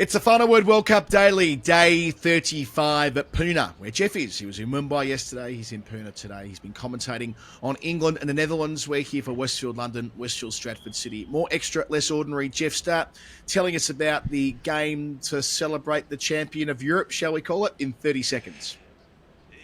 It's the Final Word World Cup Daily, day 35 at Pune, where Jeff is. He was in Mumbai yesterday, he's in Pune today. He's been commentating on England and the Netherlands. We're here for Westfield, London, Westfield, Stratford City. More extra, less ordinary. Jeff, start telling us about the game to celebrate the champion of Europe, shall we call it, in 30 seconds.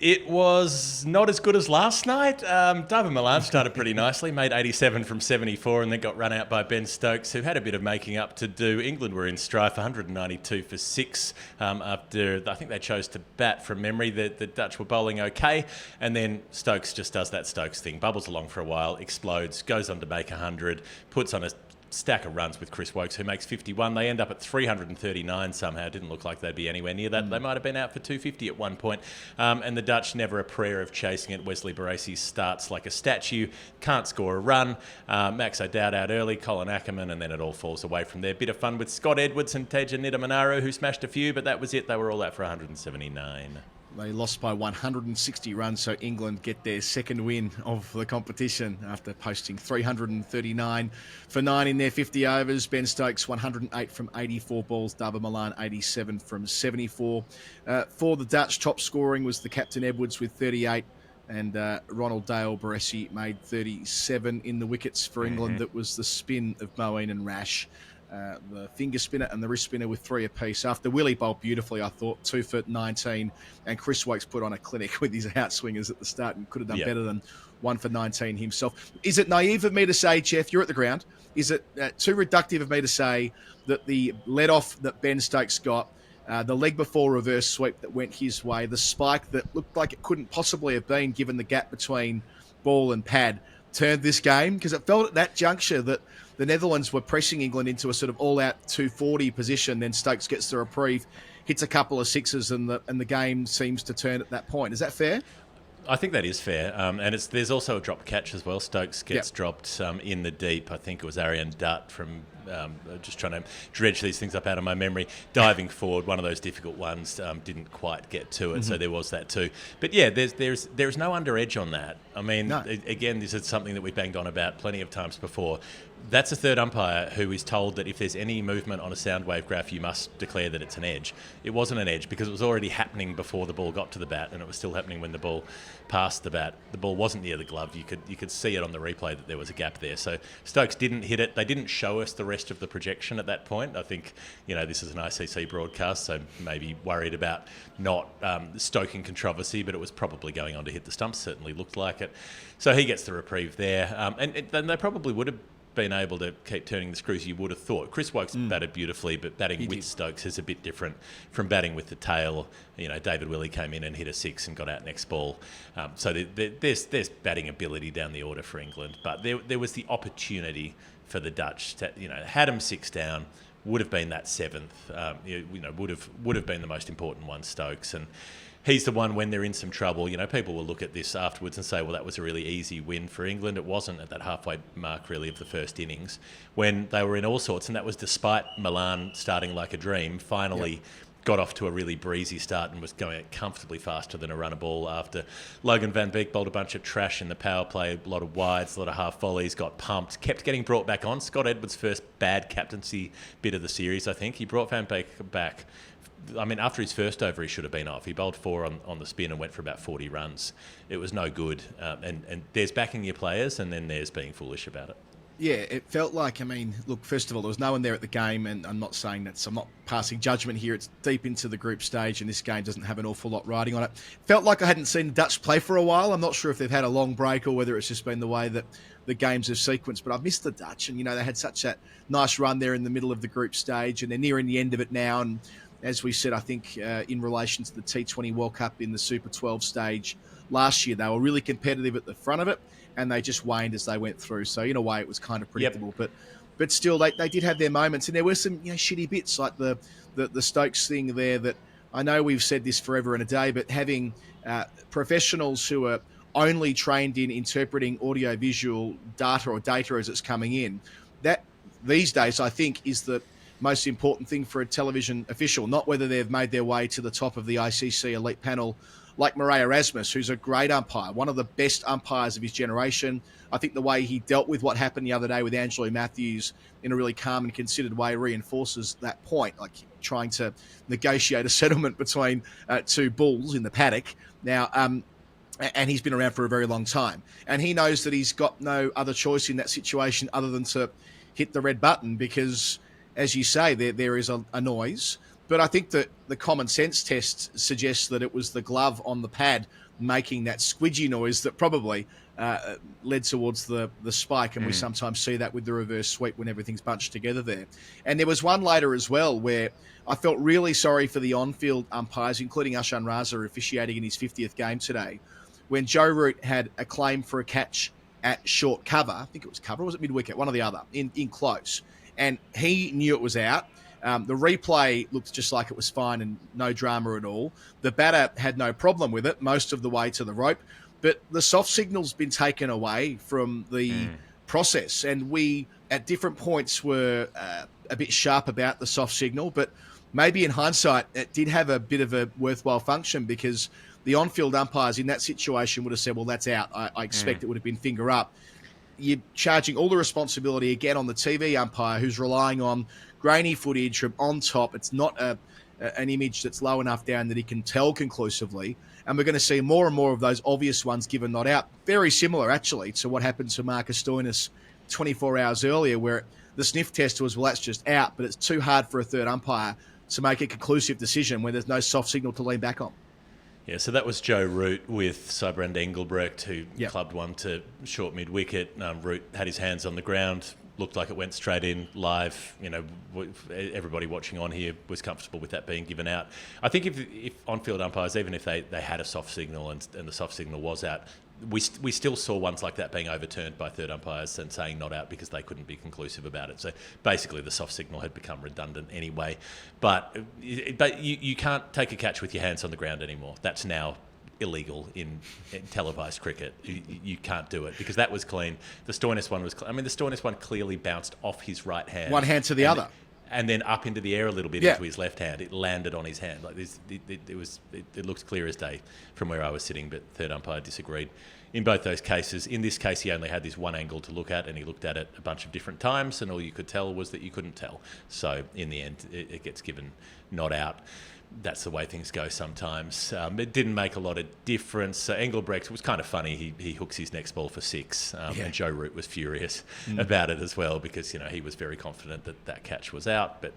It was not as good as last night. Dawid Malan started pretty nicely, made 87 from 74 and then got run out by Ben Stokes, who had a bit of making up to do. England were in strife, 192 for 6 after, I think they chose to bat from memory. The Dutch were bowling okay, and then Stokes just does that Stokes thing, bubbles along for a while, explodes, goes on to make 100, puts on a stack of runs with Chris Woakes, who makes 51. They end up at 339 somehow. It didn't look like they'd be anywhere near that. They might have been out for 250 at one point. And the Dutch, never a prayer of chasing it. Wesley Baresi starts like a statue, can't score a run. Max O'Dowd out early, Colin Ackerman, and then it all falls away from there. Bit of fun with Scott Edwards and Teja Nidamanaro, who smashed a few, but that was it. They were all out for 179. They lost by 160 runs, so England get their second win of the competition after posting 339 for 9 in their 50 overs. Ben Stokes, 108 from 84 balls. Dawid Malan, 87 from 74. For the Dutch, top scoring was the captain Edwards with 38. And Ronald Dale Baresi made 37 in the wickets for England. That was the spin of Moeen and Rash. The finger spinner and the wrist spinner with 3 apiece. After Willie bowled beautifully, I thought, 2 for 19, and Chris Woakes put on a clinic with his outswingers at the start and could have done better than 1 for 19 himself. Is it naive of me to say, Jeff, you're at the ground, is it too reductive of me to say that the let-off that Ben Stokes got, the leg before reverse sweep that went his way, the spike that looked like it couldn't possibly have been given the gap between ball and pad, turned this game? Because it felt at that juncture that the Netherlands were pressing England into a sort of all-out 240 position. Then Stokes gets the reprieve, hits a couple of sixes, and the game seems to turn at that point. Is that fair? I think that is fair, and there's also a drop catch as well. Stokes gets dropped in the deep. I think it was Aryan Dutt from just trying to dredge these things up out of my memory. Diving forward, one of those difficult ones, didn't quite get to it, so there was that too. But yeah, there's no under edge on that. I mean, again, this is something that we banged on about plenty of times before. That's a third umpire who is told that if there's any movement on a sound wave graph, you must declare that it's an edge. It wasn't an edge because it was already happening before the ball got to the bat, and it was still happening when the ball passed the bat. The ball wasn't near the glove. You could see it on the replay that there was a gap there. So Stokes didn't hit it. They didn't show us the rest of the projection at that point. I think, this is an ICC broadcast, so maybe worried about not stoking controversy, but it was probably going on to hit the stumps. Certainly looked like it. So he gets the reprieve there. And then they probably would have been able to keep turning the screws, you would have thought. Chris Woakes batted beautifully, but batting with Stokes is a bit different from batting with the tail. David Willey came in and hit a 6 and got out next ball. So there's batting ability down the order for England, but there was the opportunity for the Dutch to, had them 6 down, would have been that 7th. Would have been the most important one, Stokes, and he's the one when they're in some trouble. People will look at this afterwards and say, well, that was a really easy win for England. It wasn't at that halfway mark, really, of the first innings when they were in all sorts, and that was despite Milan starting like a dream, finally got off to a really breezy start and was going comfortably faster than a runner ball after Logan Van Beek bowled a bunch of trash in the power play, a lot of wides, a lot of half volleys, got pumped, kept getting brought back on. Scott Edwards' first bad captaincy bit of the series, I think. He brought Van Beek back. I mean, after his first over, he should have been off. He bowled 4 on the spin and went for about 40 runs. It was no good. And there's backing your players, and then there's being foolish about it. Yeah, it felt like, look, first of all, there was no one there at the game, and I'm not passing judgment here. It's deep into the group stage, and this game doesn't have an awful lot riding on it. Felt like I hadn't seen the Dutch play for a while. I'm not sure if they've had a long break or whether it's just been the way that the games have sequenced, but I've missed the Dutch, and, they had such that nice run there in the middle of the group stage, and they're nearing the end of it now, and as we said, I think in relation to the T20 World Cup in the Super 12 stage last year, they were really competitive at the front of it, and they just waned as they went through. So in a way, it was kind of predictable. But still, they did have their moments, and there were some shitty bits like the Stokes thing there. That I know we've said this forever and a day, but having professionals who are only trained in interpreting audio-visual data or data as it's coming in, that these days I think is the most important thing for a television official, not whether they've made their way to the top of the ICC elite panel like Murray Erasmus, who's a great umpire, one of the best umpires of his generation. I think the way he dealt with what happened the other day with Angelo Matthews in a really calm and considered way reinforces that point, like trying to negotiate a settlement between two bulls in the paddock. Now, and he's been around for a very long time. And he knows that he's got no other choice in that situation other than to hit the red button because, as you say, there is a noise. But I think that the common sense test suggests that it was the glove on the pad making that squidgy noise that probably led towards the spike. And we sometimes see that with the reverse sweep when everything's bunched together there. And there was one later as well where I felt really sorry for the on-field umpires, including Ashan Raza officiating in his 50th game today, when Joe Root had a claim for a catch at short cover. I think it was cover, or was it mid-wicket? One or the other, in close. And he knew it was out. The replay looked just like it was fine and no drama at all. The batter had no problem with it most of the way to the rope. But the soft signal's been taken away from the process. And we, at different points, were a bit sharp about the soft signal. But maybe in hindsight, it did have a bit of a worthwhile function because the on-field umpires in that situation would have said, well, that's out. I expect it would have been finger up. You're charging all the responsibility again on the TV umpire who's relying on grainy footage from on top. It's not an image that's low enough down that he can tell conclusively. And we're going to see more and more of those obvious ones given not out. Very similar, actually, to what happened to Marcus Stoinis 24 hours earlier, where the sniff test was, well, that's just out, but it's too hard for a third umpire to make a conclusive decision when there's no soft signal to lean back on. Yeah, so that was Joe Root with Sybrand Engelbrecht, who clubbed one to short mid-wicket. Root had his hands on the ground, looked like it went straight in live. You know, everybody watching on here was comfortable with that being given out. I think if on-field umpires, even if they had a soft signal and the soft signal was out, we still saw ones like that being overturned by third umpires and saying not out because they couldn't be conclusive about it. So basically the soft signal had become redundant anyway. But you can't take a catch with your hands on the ground anymore. That's now illegal in televised cricket. You can't do it because that was clean. The Stoinis one was the Stoinis one clearly bounced off his right hand. One hand to the other. And then up into the air a little bit into his left hand. It landed on his hand. Like this, it looked clear as day from where I was sitting, but third umpire disagreed in both those cases. In this case, he only had this one angle to look at, and he looked at it a bunch of different times, and all you could tell was that you couldn't tell. So in the end, it gets given not out. That's the way things go sometimes. It didn't make a lot of difference. Engelbrecht was kind of funny. He hooks his next ball for six, and Joe Root was furious about it as well because he was very confident that catch was out, but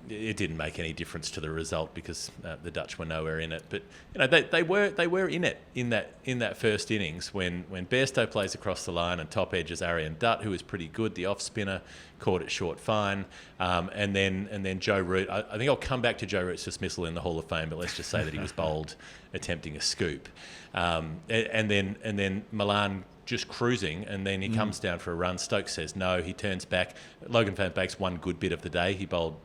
it didn't make any difference to the result because the Dutch were nowhere in it. But they were in it in that first innings when Bairstow plays across the line and top edges Arian Dutt, who was pretty good, the off spinner, caught it short fine, and then Joe Root. I think I'll come back to Joe Root's dismissal in the Hall of Fame, but let's just say that he was bowled attempting a scoop, and then Malan just cruising, and then he comes down for a run. Stokes says no. He turns back. Logan van Beek's one good bit of the day. He bowled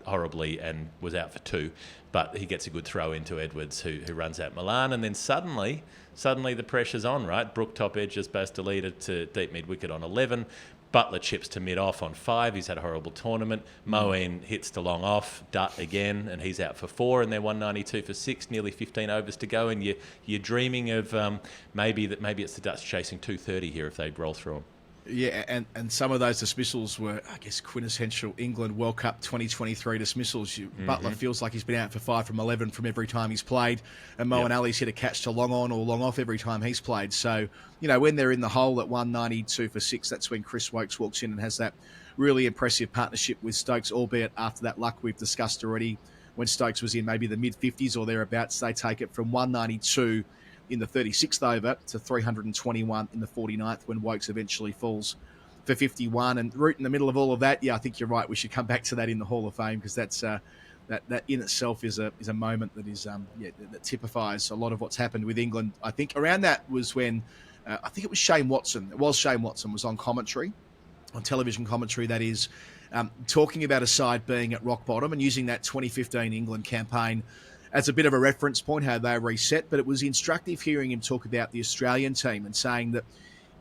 horribly and was out for two, but he gets a good throw into Edwards, who runs out Malan, and then suddenly the pressure's on, right? Brook top edge is supposed to lead it to deep mid-wicket on 11. Butler chips to mid-off on 5. He's had a horrible tournament. Moeen hits to long off. Dutt again, and he's out for 4, and they're 192 for 6, nearly 15 overs to go, and you're dreaming of maybe it's the Dutch chasing 230 here if they roll through them. Yeah, and some of those dismissals were, I guess, quintessential England World Cup 2023 dismissals. Butler feels like he's been out for 5 from 11 from every time he's played, and Moeen Ali's hit a catch to long on or long off every time he's played. So, when they're in the hole at 192 for 6, that's when Chris Woakes walks in and has that really impressive partnership with Stokes, albeit after that luck we've discussed already, when Stokes was in maybe the mid-50s or thereabouts. They take it from 192 in the 36th over to 321 in the 49th when Woakes eventually falls for 51. And Root in the middle of all of that, I think you're right. We should come back to that in the Hall of Fame because that's that in itself is a moment that is that typifies a lot of what's happened with England. I think around that was when I think it was Shane Watson. It was Shane Watson was on commentary, on television commentary. That is talking about a side being at rock bottom and using that 2015 England campaign as a bit of a reference point, how they reset. But it was instructive hearing him talk about the Australian team and saying that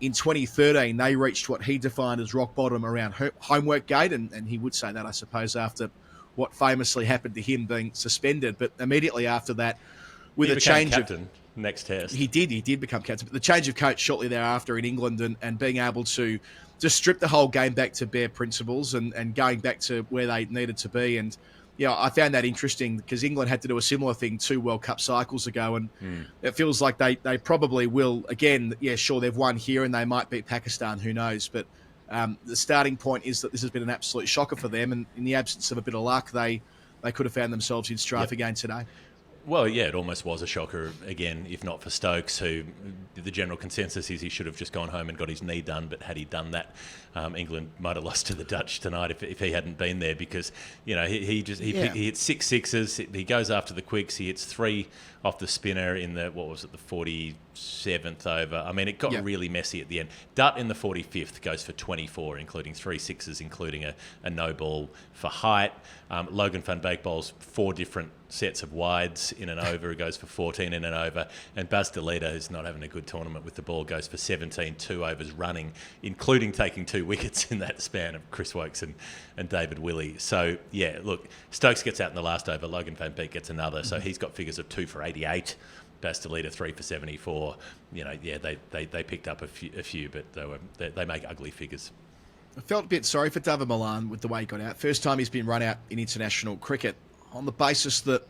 in 2013, they reached what he defined as rock bottom around homework gate. And he would say that, I suppose, after what famously happened to him being suspended. But immediately after that, with he a became change captain next test. He did become captain. But the change of coach shortly thereafter in England and being able to just strip the whole game back to bare principles and going back to where they needed to be. And, I found that interesting because England had to do a similar thing 2 World Cup cycles ago. And it feels like they probably will again. Yeah, sure, they've won here and they might beat Pakistan. Who knows? But the starting point is that this has been an absolute shocker for them. And in the absence of a bit of luck, they could have found themselves in strife again today. Well, yeah, it almost was a shocker again, if not for Stokes, who the general consensus is he should have just gone home and got his knee done. But had he done that, England might have lost to the Dutch tonight if he hadn't been there, because he hit 6 sixes. He goes after the quicks. He hits 3 off the spinner in the 47th over. I mean, it got really messy at the end. Dutt in the 45th goes for 24, including 3 sixes, including a no ball for height. Logan van Beek bowls 4 different sets of wides in an over. He goes for 14 in an over. And Baz Delita, who's not having a good tournament with the ball, goes for 17, 2 overs running, including taking 2 wickets in that span of Chris Wokes and David Willey. So, yeah, look, Stokes gets out in the last over. Logan van Beek gets another. So he's got figures of 2 for 88. Baz Delita 3 for 74. They picked up a few, but they make ugly figures. I felt a bit sorry for Dawid Malan with the way he got out. First time he's been run out in international cricket on the basis that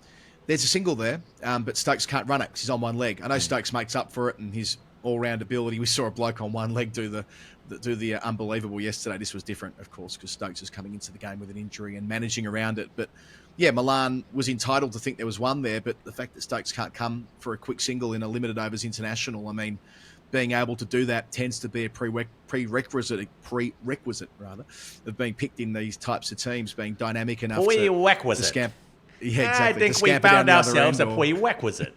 there's a single there, but Stokes can't run it because he's on one leg. I know Stokes makes up for it and his all-round ability. We saw a bloke on one leg do the unbelievable yesterday. This was different, of course, because Stokes is coming into the game with an injury and managing around it. But yeah, Malan was entitled to think there was one there, but the fact that Stokes can't come for a quick single in a limited overs international, I mean, being able to do that tends to be a prerequisite of being picked in these types of teams, being dynamic enough to scamp. Yeah, exactly. I think we found ourselves a prerequisite.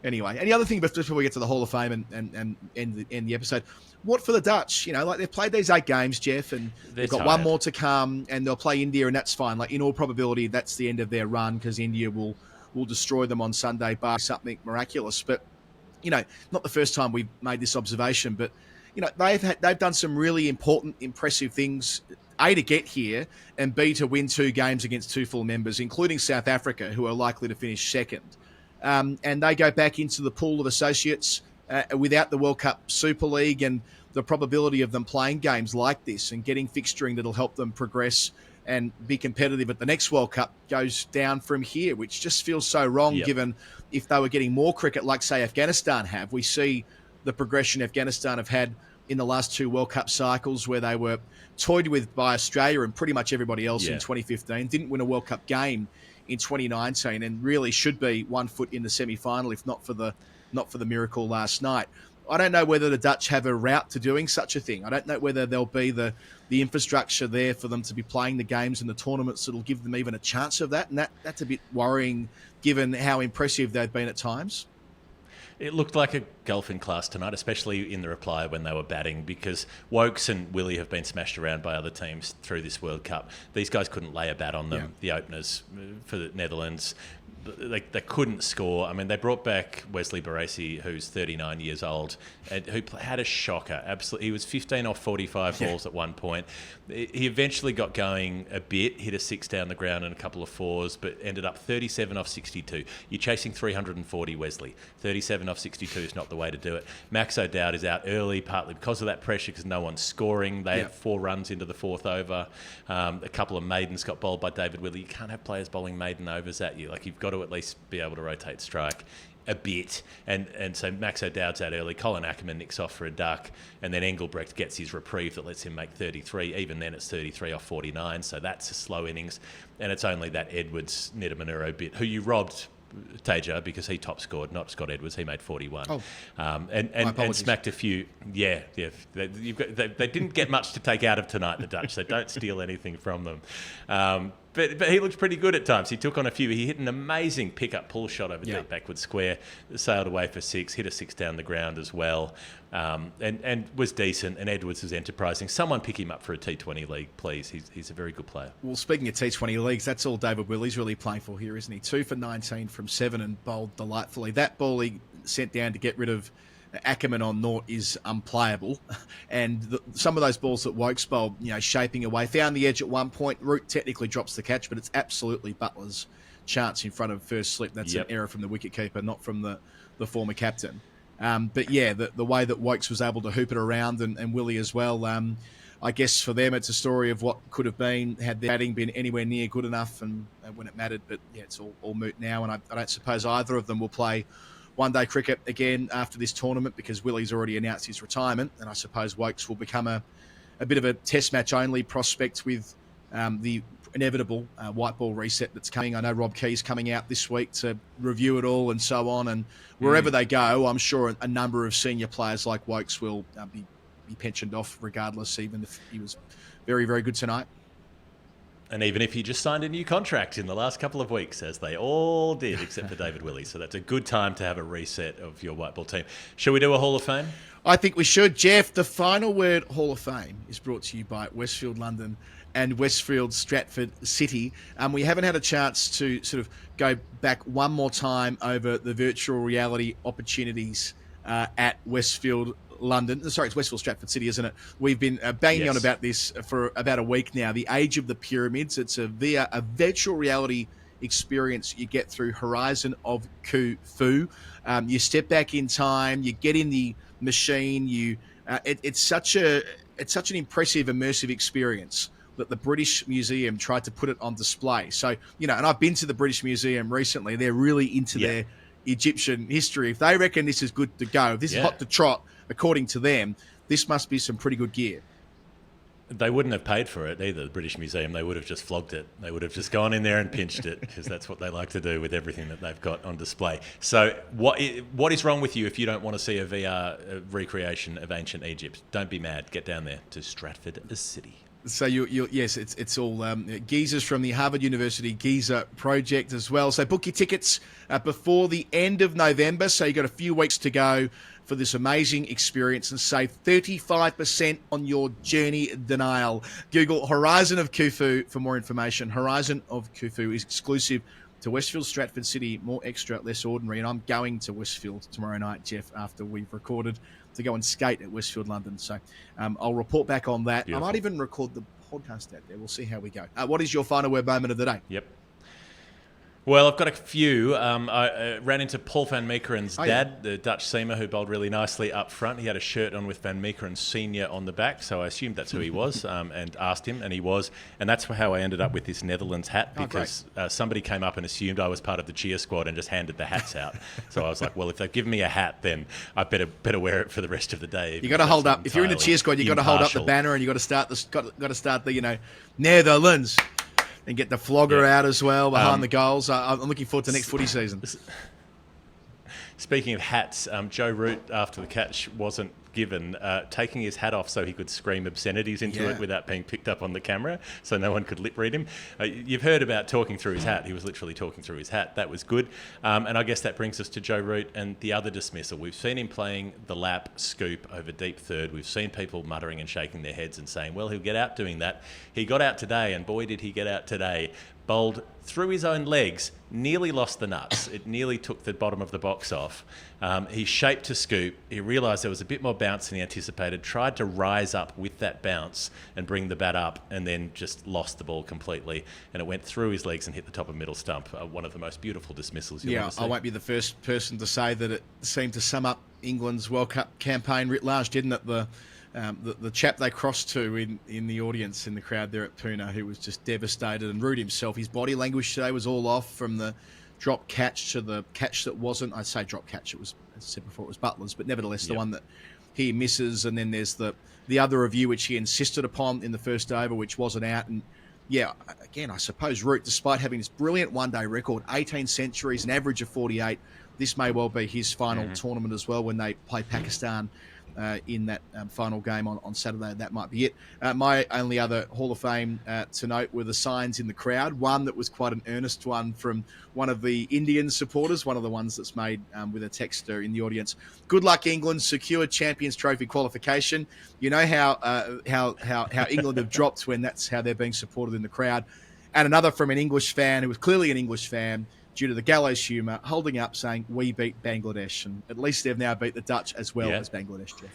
Anyway, any other thing before we get to the Hall of Fame and end the episode? What for the Dutch? They've played these 8 games, Jeff, and they've got one more to come, and they'll play India, and that's fine. Like, in all probability, that's the end of their run because India will destroy them on Sunday, bar something miraculous. But not the first time we've made this observation, but they've done some really important, impressive things. A, to get here, and B, to win 2 games against 2 full members, including South Africa, who are likely to finish second. And they go back into the pool of associates without the World Cup Super League and the probability of them playing games like this and getting fixturing that'll help them progress and be competitive at the next World Cup goes down from here, which just feels so wrong given if they were getting more cricket like, say, Afghanistan have. We see the progression Afghanistan have had in the last 2 World Cup cycles where they were toyed with by Australia and pretty much everybody else in 2015, didn't win a World Cup game in 2019 and really should be 1 foot in the semi-final if not for the miracle last night. I don't know whether the Dutch have a route to doing such a thing. I don't know whether there'll be the infrastructure there for them to be playing the games and the tournaments that'll give them even a chance of that. And that's a bit worrying given how impressive they've been at times. It looked like a golfing class tonight, especially in the reply when they were batting, because Wokes and Willey have been smashed around by other teams through this World Cup. These guys couldn't lay a bat on them, the openers for the Netherlands. They couldn't score. I mean, they brought back Wesley Baresi, who's 39 years old, and who had a shocker. Absolutely, he was 15 off 45 balls at one point. He eventually got going a bit, hit a 6 down the ground and a couple of 4s, but ended up 37 off 62. You're chasing 340, Wesley. 37 off 62 is not the way to do it. Max O'Dowd is out early, partly because of that pressure, because no one's scoring. They had 4 runs into the 4th over. A couple of maidens got bowled by David Willey. You can't have players bowling maiden overs at you. Like, you've got to at least be able to rotate strike a bit. And so Max O'Dowd's out early. Colin Ackerman nicks off for a duck. And then Engelbrecht gets his reprieve that lets him make 33. Even then, it's 33 off 49. So that's a slow innings. And it's only that Edwards Nidamanuro bit, who you robbed, Taja, because he top scored, not Scott Edwards. He made 41. And smacked a few. Yeah. They didn't get much to take out of tonight, the Dutch. So don't steal anything from them. But he looked pretty good at times. He took on a few. He hit an amazing pick-up pull shot over deep backward square, sailed away for 6, hit a 6 down the ground as well, and was decent. And Edwards was enterprising. Someone pick him up for a T20 league, please. He's a very good player. Well, speaking of T20 leagues, that's all David Willey's really playing for here, isn't he? 2 for 19 from 7 and bowled delightfully. That ball he sent down to get rid of Ackerman on naught is unplayable. And some of those balls that Wokes bowled, shaping away, found the edge at one point. Root technically drops the catch, but it's absolutely Butler's chance in front of first slip. That's an error from the wicketkeeper, not from the former captain. But yeah, the way that Wokes was able to hoop it around and Willie as well, I guess for them it's a story of what could have been had their batting been anywhere near good enough and when it mattered. But yeah, it's all moot now, and I don't suppose either of them will play one-day cricket again after this tournament because Willie's already announced his retirement, and I suppose Wokes will become a bit of a test match only prospect with the inevitable white ball reset that's coming. I know Rob Key's coming out this week to review it all and so on, and wherever they go, I'm sure a number of senior players like Wokes will be pensioned off regardless, even if he was very, very good tonight. And even if he just signed a new contract in the last couple of weeks, as they all did, except for David Willey. So that's a good time to have a reset of your white ball team. Shall we do a Hall of Fame? I think we should. Jeff, the final word Hall of Fame is brought to you by Westfield London and Westfield Stratford City. We haven't had a chance to sort of go back one more time over the virtual reality opportunities at Westfield London. Sorry, it's Westfield Stratford City, isn't it? We've been banging on about this for about a week now. The Age of the Pyramids. It's a virtual reality experience you get through Horizon of Khufu. You step back in time. You get in the machine. It's such an impressive, immersive experience that the British Museum tried to put it on display. So, and I've been to the British Museum recently. They're really into their Egyptian history. If they reckon this is good to go, if this is hot to trot, according to them, this must be some pretty good gear. They wouldn't have paid for it either, the British Museum. They would have just flogged it. They would have just gone in there and pinched it because that's what they like to do with everything that they've got on display. So what is wrong with you if you don't want to see a VR recreation of ancient Egypt? Don't be mad. Get down there to Stratford City. So yes, it's all Giza's from the Harvard University Giza project as well. So book your tickets before the end of November. So you've got a few weeks to go for this amazing experience and save 35% on your journey denial. Google Horizon of Khufu for more information. Horizon of Khufu is exclusive to Westfield Stratford City, more extra, less ordinary. And I'm going to Westfield tomorrow night, Jeff, after we've recorded, to go and skate at Westfield London. So I'll report back on that. Beautiful. I might even record the podcast out there. We'll see how we go. What is your final word moment of the day? Yep. Well, I've got a few. I ran into Paul van Meekeren's dad, the Dutch seamer who bowled really nicely up front. He had a shirt on with Van Meekeren Senior on the back, so I assumed that's who he was and asked him, and he was. And that's how I ended up with this Netherlands hat because somebody came up and assumed I was part of the cheer squad and just handed the hats out. So I was like, well, if they've given me a hat, then I better wear it for the rest of the day. You got to hold up. If you're in the cheer squad, you got to hold up the banner and you got to start the Netherlands. And get the flogger out as well behind the goals. I'm looking forward to next footy season. Speaking of hats, Joe Root, after the catch wasn't given, taking his hat off so he could scream obscenities into it without being picked up on the camera, so no one could lip read him. You've heard about talking through his hat. He was literally talking through his hat. That was good. And I guess that brings us to Joe Root and the other dismissal. We've seen him playing the lap scoop over deep third. We've seen people muttering and shaking their heads and saying, well, he'll get out doing that. He got out today, and boy, did he get out today. Bowled through his own legs, nearly lost the nuts. It nearly took the bottom of the box off. He shaped to scoop. He realised there was a bit more bounce than he anticipated, tried to rise up with that bounce and bring the bat up, and then just lost the ball completely. And it went through his legs and hit the top of middle stump. One of the most beautiful dismissals you'll ever see. I won't be the first person to say that it seemed to sum up England's World Cup campaign writ large, didn't it? The chap they crossed to in the audience, in the crowd there at Pune, who was just devastated, and Root himself, his body language today was all off, from the drop catch to the catch that wasn't. I'd say drop catch, it was, as I said before, it was Butler's, but nevertheless the one that he misses, and then there's the other review which he insisted upon in the first over, which wasn't out. And again, I suppose Root, despite having this brilliant one-day record, 18 centuries, an average of 48, this may well be his final tournament as well when they play Pakistan in that final game on Saturday. That might be it. My only other Hall of Fame to note were the signs in the crowd. One that was quite an earnest one from one of the Indian supporters, one of the ones that's made with a texter in the audience. Good luck, England. Secure Champions Trophy qualification. You know how England have dropped when that's how they're being supported in the crowd. And another from an English fan, who was clearly an English fan, due to the gallows humour, holding up saying, "We beat Bangladesh." And at least they've now beat the Dutch as well as Bangladesh, Jeff.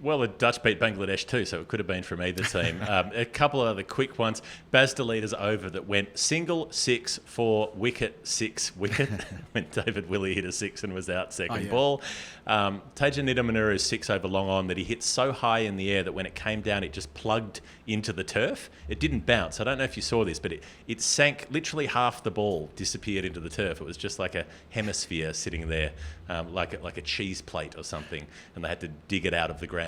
Well, the Dutch beat Bangladesh too, so it could have been from either team. A couple of other quick ones. Baz Delita's over that went single 6 for wicket 6 wicket when David Willey hit a 6 and was out second ball. Teja Nidamanuru's 6 over long on that he hit so high in the air that when it came down, it just plugged into the turf. It didn't bounce. I don't know if you saw this, but it sank literally half the ball, disappeared into the turf. It was just like a hemisphere sitting there, like a cheese plate or something, and they had to dig it out of the ground.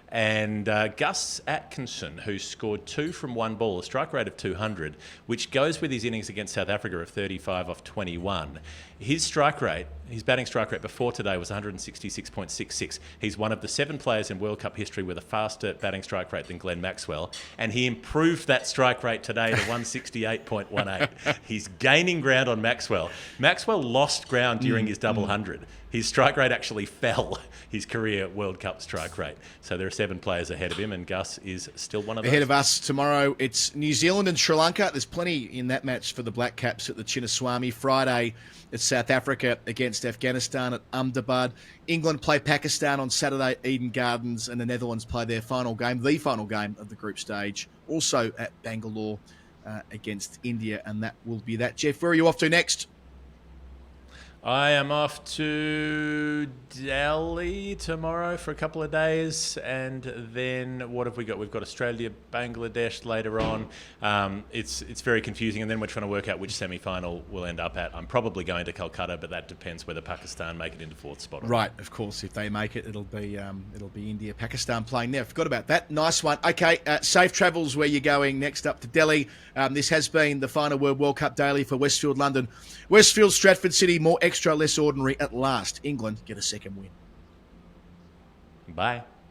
And Gus Atkinson, who scored 2 from 1 ball, a strike rate of 200, which goes with his innings against South Africa of 35 off 21. His strike rate, his batting strike rate before today was 166.66. He's one of the 7 players in World Cup history with a faster batting strike rate than Glenn Maxwell, and he improved that strike rate today to 168.18. He's gaining ground on Maxwell. Maxwell lost ground during his double hundred. His strike rate actually fell, his career World Cup strike rate. So there are 7 players ahead of him, and Gus is still one of those. Ahead of us tomorrow, it's New Zealand and Sri Lanka. There's plenty in that match for the Black Caps at the Chinnaswamy. Friday, it's South Africa against Afghanistan at Ahmedabad. England play Pakistan on Saturday, Eden Gardens, and the Netherlands play their final game, the final game of the group stage, also at Bangalore against India, and that will be that. Jeff, where are you off to next? I am off to Delhi tomorrow for a couple of days, and then what have we got? We've got Australia, Bangladesh later on. It's very confusing, and then we're trying to work out which semi-final we'll end up at. I'm probably going to Calcutta, but that depends whether Pakistan make it into 4th spot. Right, of course. If they make it, it'll be India, Pakistan playing there. Forgot about that. Nice one. Okay, safe travels where you're going next up to Delhi. This has been the Final Word World Cup Daily for Westfield, London. Westfield, Stratford City, more extra, less ordinary. At last, England get a second win. Bye.